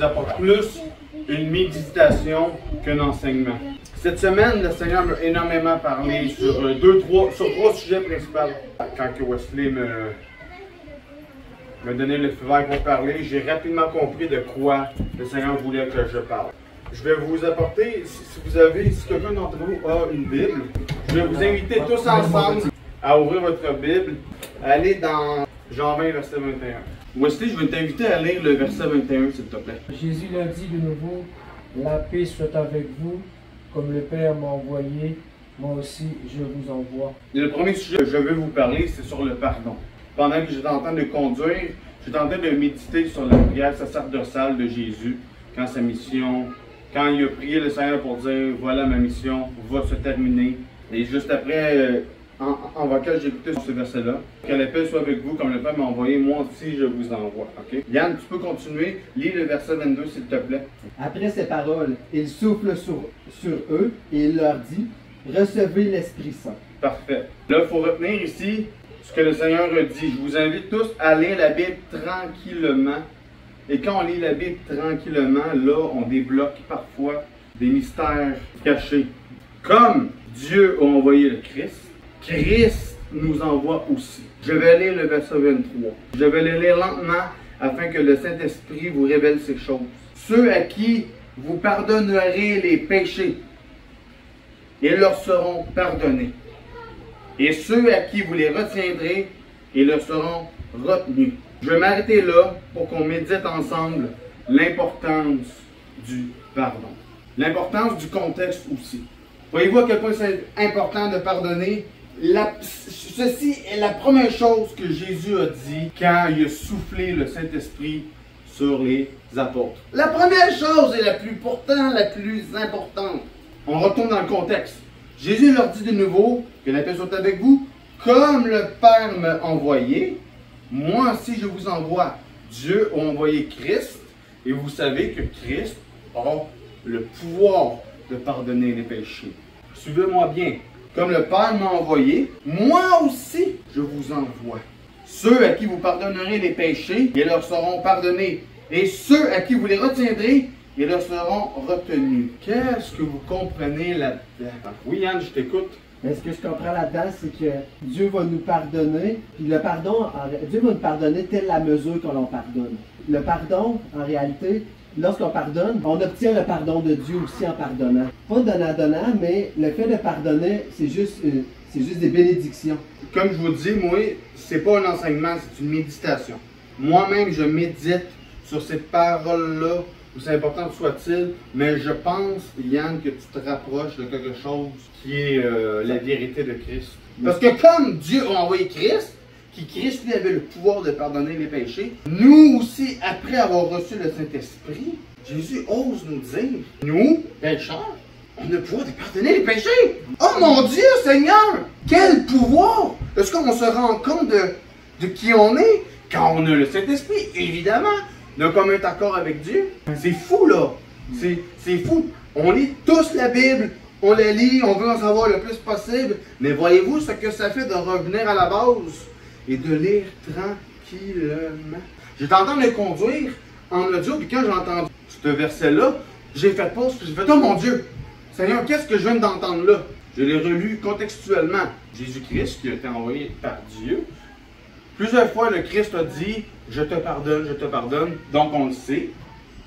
vous apporte plus une méditation qu'un enseignement. Cette semaine, le Seigneur m'a énormément parlé sur trois sujets principaux. Quand Wesley m'a donné le feu vert pour parler, j'ai rapidement compris de quoi le Seigneur voulait que je parle. Je vais vous apporter, si quelqu'un d'entre vous a une Bible, je vais vous inviter tous ensemble à ouvrir votre Bible, à aller dans Jean 20, verset 21. Wesley, je vais t'inviter à lire le verset 21, s'il te plaît. Jésus leur dit de nouveau, la paix soit avec vous, comme le Père m'a envoyé, moi aussi je vous envoie. Le premier sujet que je veux vous parler, c'est sur le pardon. Pendant que j'étais en train de conduire, j'étais en train de méditer sur la prière sacerdotale de Jésus, quand il a prié le Seigneur pour dire, voilà ma mission va se terminer. Et juste après, en vocal, j'ai écouté ce verset-là. Que la paix soit avec vous, comme le Père m'a envoyé, moi aussi je vous envoie. Okay? Yann, tu peux continuer. Lis le verset 22, s'il te plaît. Après ces paroles, il souffle sur eux et il leur dit, recevez l'Esprit Saint. Parfait. Là, il faut retenir ici ce que le Seigneur a dit. Je vous invite tous à lire la Bible tranquillement. Et quand on lit la Bible tranquillement, là, on débloque parfois des mystères cachés. Comme Dieu a envoyé le Christ, Christ nous envoie aussi. Je vais lire le verset 23. Je vais le lire lentement afin que le Saint-Esprit vous révèle ces choses. Ceux à qui vous pardonnerez les péchés, ils leur seront pardonnés. Et ceux à qui vous les retiendrez, ils leur seront retenus. Je vais m'arrêter là pour qu'on médite ensemble l'importance du pardon. L'importance du contexte aussi. Voyez-vous à quel point c'est important de pardonner? Ceci est la première chose que Jésus a dit quand il a soufflé le Saint-Esprit sur les apôtres. La première chose et la plus importante. On retourne dans le contexte. Jésus leur dit de nouveau que la paix soit avec vous, comme le Père m'a envoyé. Moi aussi je vous envoie. Dieu a envoyé Christ et vous savez que Christ a le pouvoir de pardonner les péchés. Suivez-moi bien. Comme le Père m'a envoyé, moi aussi je vous envoie. Ceux à qui vous pardonnerez les péchés, ils leur seront pardonnés. Et ceux à qui vous les retiendrez, ils leur seront retenus. Qu'est-ce que vous comprenez là-dedans? Oui, Yann, je t'écoute. Mais ce que je comprends là-dedans, c'est que Dieu va nous pardonner, puis le pardon, Dieu va nous pardonner telle la mesure qu'on l'on pardonne. Le pardon, en réalité, lorsqu'on pardonne, on obtient le pardon de Dieu aussi en pardonnant. Pas donnant-donnant, mais le fait de pardonner, c'est juste des bénédictions. Comme je vous dis, moi, c'est pas un enseignement, c'est une méditation. Moi-même, je médite sur ces paroles-là, aussi important soit-il, mais je pense, Yann, que tu te rapproches de quelque chose qui est la vérité de Christ. Parce que comme Dieu a envoyé Christ, qui Christ lui avait le pouvoir de pardonner les péchés, nous aussi, après avoir reçu le Saint-Esprit, Jésus ose nous dire, nous, pécheurs, on a le pouvoir de pardonner les péchés. Oh mon Dieu, Seigneur, quel pouvoir! Est-ce qu'on se rend compte de qui on est quand on a le Saint-Esprit? Évidemment, d'un commun accord avec Dieu. C'est fou, là. C'est fou. On lit tous la Bible, on la lit, on veut en savoir le plus possible. Mais voyez-vous ce que ça fait de revenir à la base et de lire tranquillement. J'étais en train de conduire en audio, puis quand j'ai entendu ce verset-là, j'ai fait pause, puis j'ai fait, oh mon Dieu, Seigneur, qu'est-ce que je viens d'entendre là? Je l'ai relu contextuellement. Jésus-Christ, qui a été envoyé par Dieu, plusieurs fois le Christ a dit, je te pardonne, je te pardonne. Donc on le sait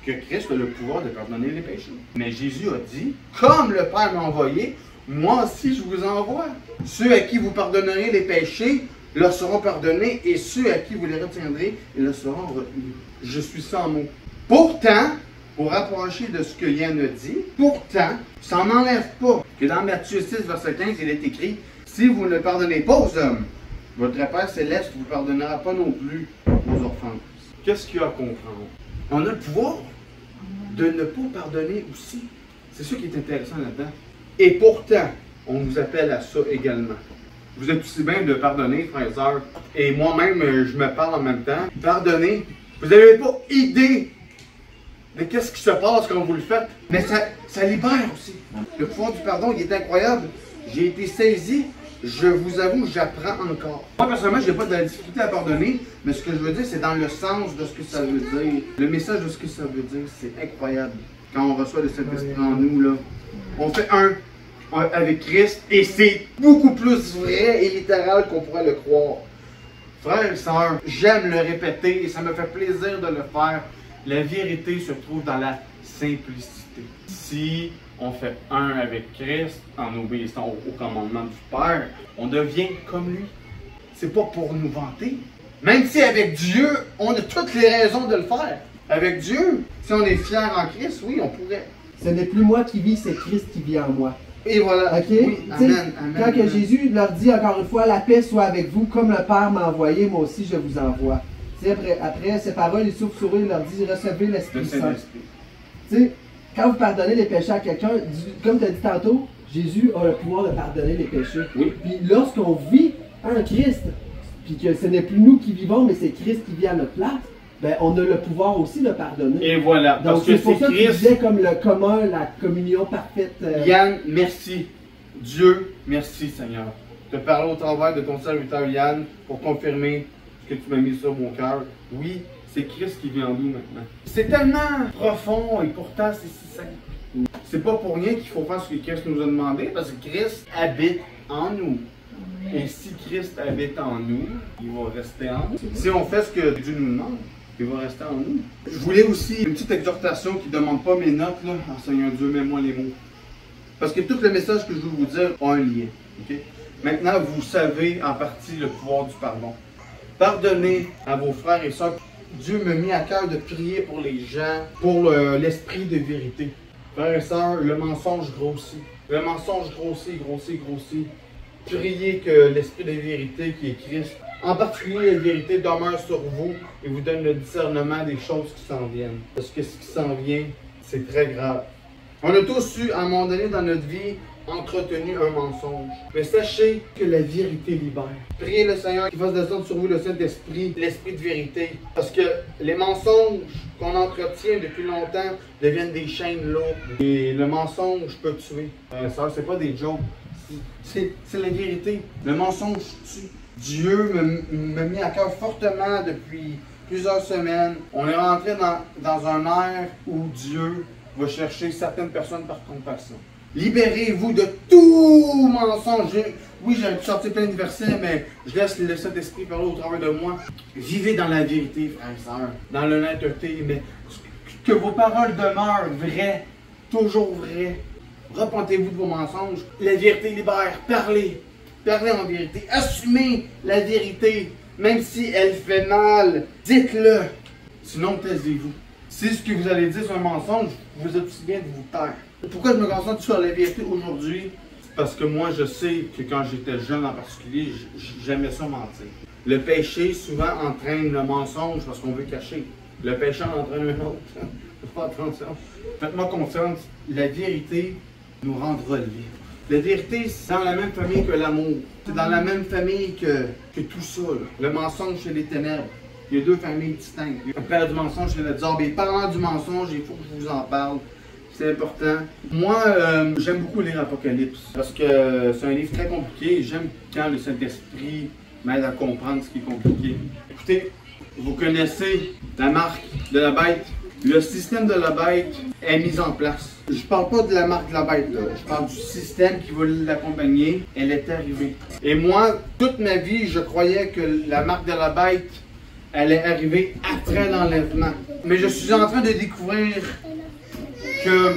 que Christ a le pouvoir de pardonner les péchés. Mais Jésus a dit, comme le Père m'a envoyé, moi aussi je vous envoie. Ceux à qui vous pardonnerez les péchés leur seront pardonnés, et ceux à qui vous les retiendrez, ils leur seront retenus. Je suis sans mots. Pourtant, pour rapprocher de ce que Yann a dit, pourtant, ça n'enlève pas que dans Matthieu 6, verset 15, il est écrit, si vous ne pardonnez pas aux hommes, votre Père Céleste ne vous pardonnera pas non plus vos offenses. Qu'est-ce qu'il y a à comprendre? On a le pouvoir de ne pas pardonner aussi. C'est ça qui est intéressant là-dedans. Et pourtant, on nous appelle à ça également. Vous êtes aussi bien de pardonner, frères et sœurs. Et moi-même, je me parle en même temps. Pardonner. Vous n'avez pas idée de qu'est-ce qui se passe quand vous le faites. Mais ça libère aussi. Le pouvoir du pardon, il est incroyable. J'ai été saisi je vous avoue, j'apprends encore. Moi, personnellement, je n'ai pas de la difficulté à pardonner, mais ce que je veux dire, c'est dans le sens de ce que ça veut dire. Le message de ce que ça veut dire, c'est incroyable. Quand on reçoit le Saint-Esprit en nous, là, on fait un avec Christ, et c'est beaucoup plus vrai et littéral qu'on pourrait le croire. Frères et sœurs, j'aime le répéter et ça me fait plaisir de le faire. La vérité se trouve dans la simplicité. Si on fait un avec Christ en obéissant au commandement du Père, on devient comme lui. C'est pas pour nous vanter. Même si avec Dieu, on a toutes les raisons de le faire. Avec Dieu, si on est fier en Christ, oui, on pourrait. Ce n'est plus moi qui vis, c'est Christ qui vit en moi. Et voilà. Ok? Oui, amen, amen, quand amen. que Jésus leur dit encore une fois, la paix soit avec vous, comme le Père m'a envoyé, moi aussi je vous envoie. Après ces paroles, il souffle sur eux, il leur dit, recevez l'Esprit Le Saint. Saint-Esprit. Quand vous pardonnez les péchés à quelqu'un, comme tu as dit tantôt, Jésus a le pouvoir de pardonner les péchés. Oui. Puis lorsqu'on vit en Christ, puis que ce n'est plus nous qui vivons, mais c'est Christ qui vit à notre place, ben, on a le pouvoir aussi de pardonner. Et voilà. Donc Parce que c'est pour ça que tu Christ. disais comme le commun, la communion parfaite. Yann, merci. Dieu, merci Seigneur. De parler au travers de ton serviteur Yann pour confirmer ce que tu m'as mis sur mon cœur. Oui, c'est Christ qui vit en nous maintenant. C'est tellement profond et pourtant c'est si simple. C'est pas pour rien qu'il faut faire ce que Christ nous a demandé, parce que Christ habite en nous. Et si Christ habite en nous, il va rester en nous. Si on fait ce que Dieu nous demande, il va rester en nous. Je voulais aussi une petite exhortation qui ne demande pas mes notes, là. Ah, Seigneur Dieu, mets-moi les mots. Parce que tout le message que je veux vous dire a un lien. Okay? Maintenant, vous savez en partie le pouvoir du pardon. Pardonnez à vos frères et sœurs. Dieu m'a mis à cœur de prier pour les gens, pour l'esprit de vérité. Frères et sœurs, le mensonge grossit. Le mensonge grossit, grossit, grossit. Priez que l'esprit de vérité qui est Christ, en particulier la vérité, demeure sur vous et vous donne le discernement des choses qui s'en viennent. Parce que ce qui s'en vient, c'est très grave. On a tous eu, à un moment donné dans notre vie, entretenu un mensonge. Mais sachez que la vérité libère. Priez le Seigneur qu'il fasse descendre sur vous le Saint-Esprit, l'esprit de vérité. Parce que les mensonges qu'on entretient depuis longtemps deviennent des chaînes lourdes. Et le mensonge peut tuer. Ça, c'est pas des jokes. C'est la vérité. Le mensonge tue. Dieu m'a mis à cœur fortement depuis plusieurs semaines. On est rentré dans un ère où Dieu va chercher certaines personnes par compassion. Libérez-vous de tout mensonge. Oui, j'aurais pu sortir plein de versets, mais je laisse le Saint-Esprit parler au travers de moi. Vivez dans la vérité, frères et sœurs, dans l'honnêteté, mais que vos paroles demeurent vraies, toujours vraies. Repentez-vous de vos mensonges. La vérité libère. Parlez. Parlez en vérité. Assumez la vérité. Même si elle fait mal, dites-le. Sinon, taisez-vous. Si ce que vous allez dire c'est un mensonge, vous êtes aussi bien de vous taire. Pourquoi je me concentre sur la vérité aujourd'hui? Parce que moi, je sais que quand j'étais jeune en particulier, j'aimais ça mentir. Le péché, souvent, entraîne le mensonge parce qu'on veut cacher. Le péché en entraîne un autre. Faites attention. Faites-moi confiance. La vérité nous rendra libres. La vérité, c'est dans la même famille que l'amour. C'est dans la même famille que tout ça. Là. Le mensonge, c'est les ténèbres. Il y a deux familles distinctes. Le père du mensonge, c'est le diable. Et parlant du mensonge, il faut que je vous en parle. C'est important. Moi, j'aime beaucoup lire Apocalypse. Parce que c'est un livre très compliqué. J'aime quand le Saint-Esprit m'aide à comprendre ce qui est compliqué. Écoutez, vous connaissez la marque de la bête. Le système de la bête est mis en place. Je parle pas de la marque de la bête, là. Je parle du système qui va l'accompagner. Elle est arrivée. Et moi, toute ma vie, je croyais que la marque de la bête allait arriver après l'enlèvement. Mais je suis en train de découvrir que,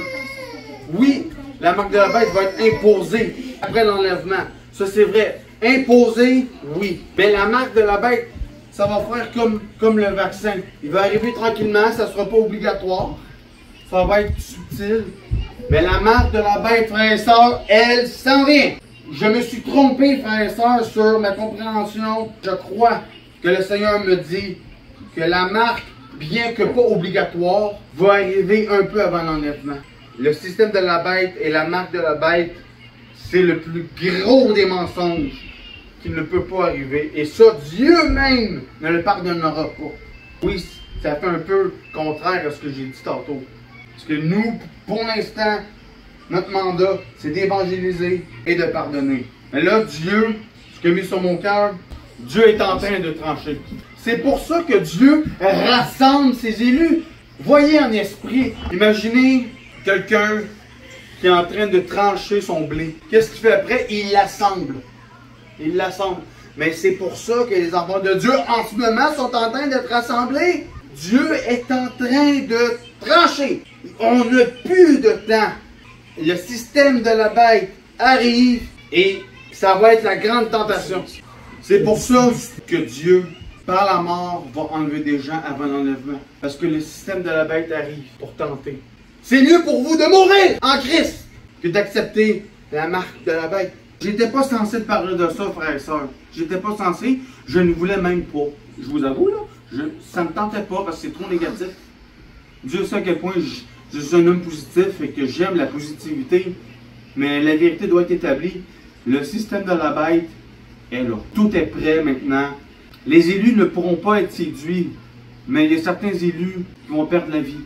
oui, la marque de la bête va être imposée après l'enlèvement. Ça, c'est vrai. Imposée, oui. Mais la marque de la bête, ça va faire comme le vaccin. Il va arriver tranquillement, ça ne sera pas obligatoire. Ça va être subtil. Mais la marque de la bête, frères et sœurs, elle s'en vient. Je me suis trompé, frères et sœurs, sur ma compréhension. Je crois que le Seigneur me dit que la marque, bien que pas obligatoire, va arriver un peu avant l'enlèvement. Le système de la bête et la marque de la bête, c'est le plus gros des mensonges qui ne peut pas arriver. Et ça, Dieu même ne le pardonnera pas. Oui, ça fait un peu contraire à ce que j'ai dit tantôt. Parce que nous, pour l'instant, notre mandat, c'est d'évangéliser et de pardonner. Mais là, Dieu, ce qu'il a mis sur mon cœur, Dieu est en train de trancher. C'est pour ça que Dieu rassemble ses élus. Voyez en esprit, imaginez quelqu'un qui est en train de trancher son blé. Qu'est-ce qu'il fait après? Il l'assemble. Il l'assemble. Mais c'est pour ça que les enfants de Dieu, en ce moment, sont en train d'être rassemblés. Dieu est en train de trancher. On n'a plus de temps. Le système de la bête arrive et ça va être la grande tentation. C'est pour ça que Dieu, par la mort, va enlever des gens avant l'enlèvement. Parce que le système de la bête arrive pour tenter. C'est mieux pour vous de mourir en Christ que d'accepter la marque de la bête. J'étais pas censé parler de ça, frères et sœurs. J'étais pas censé, je ne voulais même pas. Je vous avoue, là, ça ne me tentait pas parce que c'est trop négatif. Dieu sait à quel point je suis un homme positif et que j'aime la positivité. Mais la vérité doit être établie. Le système de la bête est là. Tout est prêt maintenant. Les élus ne pourront pas être séduits, mais il y a certains élus qui vont perdre la vie.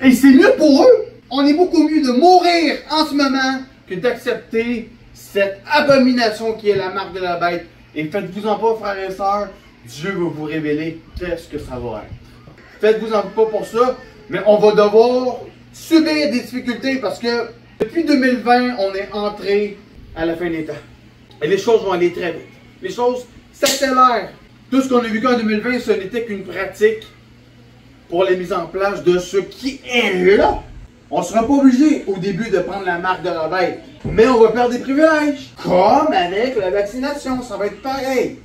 Et c'est mieux pour eux. On est beaucoup mieux de mourir en ce moment que d'accepter cette abomination qui est la marque de la bête. Et faites-vous-en pas, frères et sœurs, Dieu va vous révéler qu'est-ce que ça va être. Faites-vous-en pas pour ça, mais on va devoir subir des difficultés parce que depuis 2020, on est entré à la fin des temps. Et les choses vont aller très vite. Les choses s'accélèrent. Tout ce qu'on a vu en 2020, ce n'était qu'une pratique pour la mise en place de ce qui est là. On ne sera pas obligé au début de prendre la marque de la bête, mais on va perdre des privilèges. Comme avec la vaccination, ça va être pareil.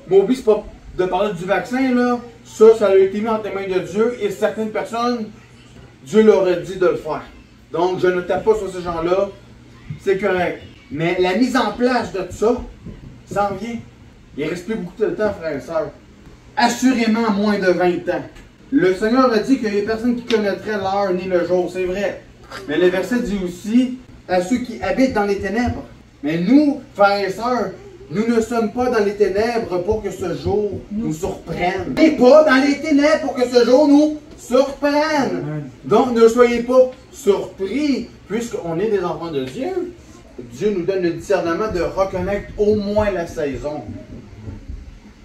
Mon but, c'est pas de parler du vaccin, là. Ça a été mis entre les mains de Dieu et certaines personnes, Dieu leur a dit de le faire. Donc, je ne tape pas sur ces gens-là. C'est correct. Mais la mise en place de tout ça, ça en vient. Il ne reste plus beaucoup de temps, frères et sœurs. Assurément moins de 20 ans. Le Seigneur a dit qu'il n'y a personne qui connaîtrait l'heure ni le jour, c'est vrai. Mais le verset dit aussi à ceux qui habitent dans les ténèbres. Mais nous, frères et sœurs, nous ne sommes pas dans les ténèbres pour que ce jour nous surprenne. Et pas dans les ténèbres pour que ce jour nous surprenne. Donc ne soyez pas surpris, puisqu'on est des enfants de Dieu. Dieu nous donne le discernement de reconnaître au moins la saison.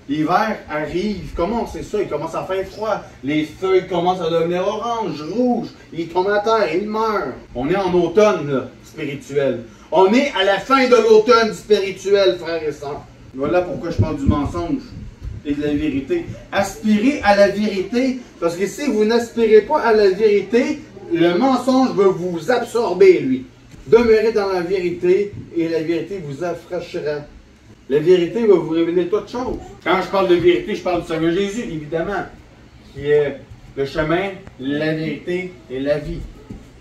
L'hiver arrive, comment c'est ça? Il commence à faire froid. Les feuilles commencent à devenir orange, rouge. Ils tombent à terre, ils meurent. On est en automne là, spirituel. On est à la fin de l'automne spirituel, frères et sœurs. Voilà pourquoi je parle du mensonge et de la vérité. Aspirez à la vérité, parce que si vous n'aspirez pas à la vérité, le mensonge va vous absorber, lui. Demeurez dans la vérité et la vérité vous affranchira. La vérité va vous révéler toutes choses. Quand je parle de vérité, je parle du Seigneur Jésus, évidemment, qui est le chemin, la vérité et la vie.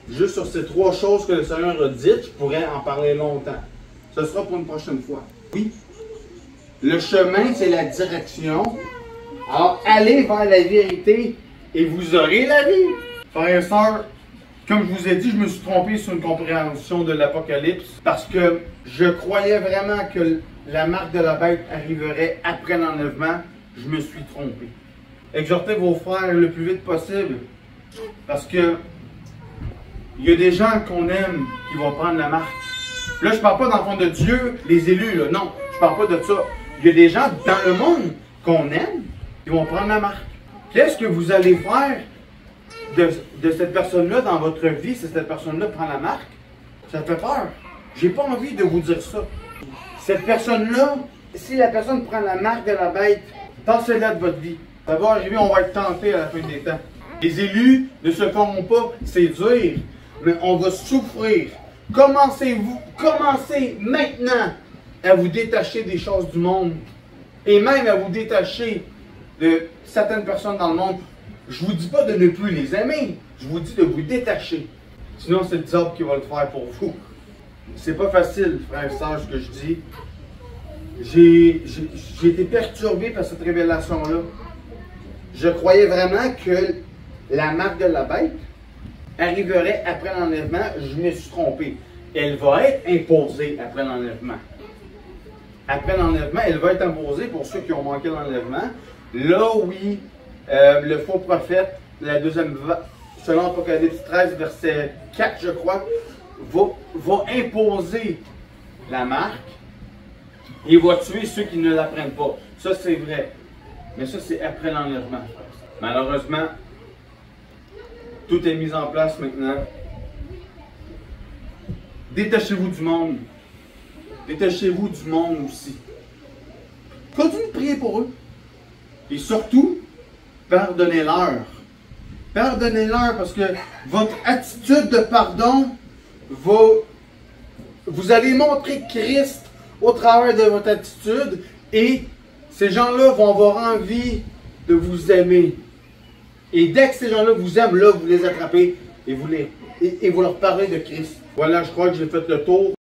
Juste sur ces trois choses que le Seigneur a dites, je pourrais en parler longtemps. Ce sera pour une prochaine fois. Oui. Le chemin, c'est la direction. Alors, allez vers la vérité et vous aurez la vie. Frères et sœurs, comme je vous ai dit, je me suis trompé sur une compréhension de l'Apocalypse parce que je croyais vraiment que la marque de la bête arriverait après l'enlèvement. Je me suis trompé. Exhortez vos frères le plus vite possible parce que il y a des gens qu'on aime qui vont prendre la marque. Là, je ne parle pas d'enfants de Dieu, les élus, là. Non, je ne parle pas de ça. Il y a des gens dans le monde qu'on aime qui vont prendre la marque. Qu'est-ce que vous allez faire de cette personne-là dans votre vie si cette personne-là prend la marque? Ça fait peur. J'ai pas envie de vous dire ça. Cette personne-là, si la personne prend la marque de la bête, passez-la de votre vie. Ça va arriver, on va être tenté à la fin des temps. Les élus ne se feront pas séduire, mais on va souffrir. Commencez maintenant à vous détacher des choses du monde et même à vous détacher de certaines personnes dans le monde. Je ne vous dis pas de ne plus les aimer, je vous dis de vous détacher. Sinon, c'est le diable qui va le faire pour vous. C'est pas facile, frère et sœur, ce que je dis. J'ai été perturbé par cette révélation-là. Je croyais vraiment que la marque de la bête arriverait après l'enlèvement. Je me suis trompé. Elle va être imposée après l'enlèvement. Après l'enlèvement, elle va être imposée pour ceux qui ont manqué l'enlèvement. Là, oui, le faux prophète, la deuxième, selon Apocalypse 13, verset 4, je crois, va imposer la marque. Il va tuer ceux qui ne l'apprennent pas. Ça, c'est vrai. Mais ça, c'est après l'enlèvement. Malheureusement, tout est mis en place maintenant. Détachez-vous du monde. Détachez-vous du monde aussi. Continuez de prier pour eux. Et surtout, pardonnez-leur. Pardonnez-leur parce que votre attitude de pardon va... Vous allez montrer Christ au travers de votre attitude et ces gens-là vont avoir envie de vous aimer. Et dès que ces gens-là vous aiment, là, vous les attrapez et vous leur parlez de Christ. Voilà, je crois que j'ai fait le tour.